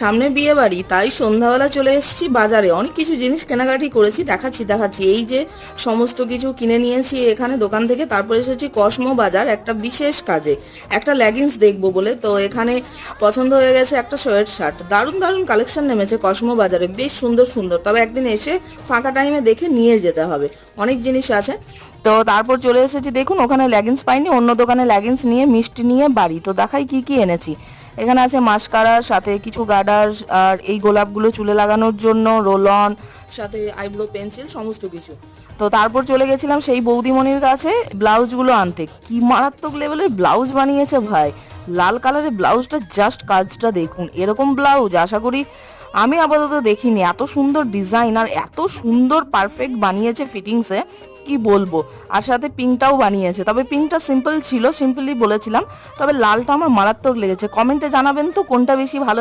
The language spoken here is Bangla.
সামনে বিয়ে বাড়ি, তাই সন্ধ্যাবেলা চলে এসেছি বাজারে। অনেক কিছু জিনিস কেনাকাটি করেছি, দেখাচ্ছি। এই যে সমস্ত কিছু কিনে নিয়েছি এখানে দোকান থেকে। তারপর এসেছি কসমো বাজার একটা বিশেষ কাজে, একটা লেগিংস দেখবো বলে। তো এখানে পছন্দ হয়ে গেছে একটা সোয়েট শার্ট। দারুণ দারুণ কালেকশন নেমেছে কসমো বাজারে, বেশ সুন্দর সুন্দর। তবে একদিন এসে ফাঁকা টাইমে দেখে নিয়ে যেতে হবে, অনেক জিনিস আছে। তো তারপর চলে এসেছি, দেখুন ওখানে লেগিংস পাইনি, অন্য দোকানে লেগিংস নিয়ে মিষ্টি নিয়ে বাড়ি। তো দেখাই কি কি এনেছি। এখানে আছে মাস্কারার সাথে কিছু গার্ডার, আর এই গোলাপগুলো চুলে লাগানোর জন্য, রোল অন, সাথে আইব্রো পেন্সিল, সমস্ত কিছু। তো তারপর চলে গেছিলাম সেই বৌদিমণির কাছে ব্লাউজগুলো আনতে। কি মারাত্মক লেভেলের ব্লাউজ বানিয়েছে ভাই! লাল কালারের ব্লাউজটা, জাস্ট কাজটা দেখুন। এরকম ব্লাউজ আশা করি আমি আপাতত দেখিনি। এত সুন্দর ডিজাইন আর এত সুন্দর পারফেক্ট বানিয়েছে ফিটিংসে, কি বলবো। আর সাথে পিঙ্কটাও বানিয়েছে, তবে পিঙ্কটা সিম্পল ছিল, সিম্পলি বলেছিলাম। তবে লালটা আমার মারাত্মক লেগেছে। কমেন্টে জানাবেন তো কোনটা বেশি ভালো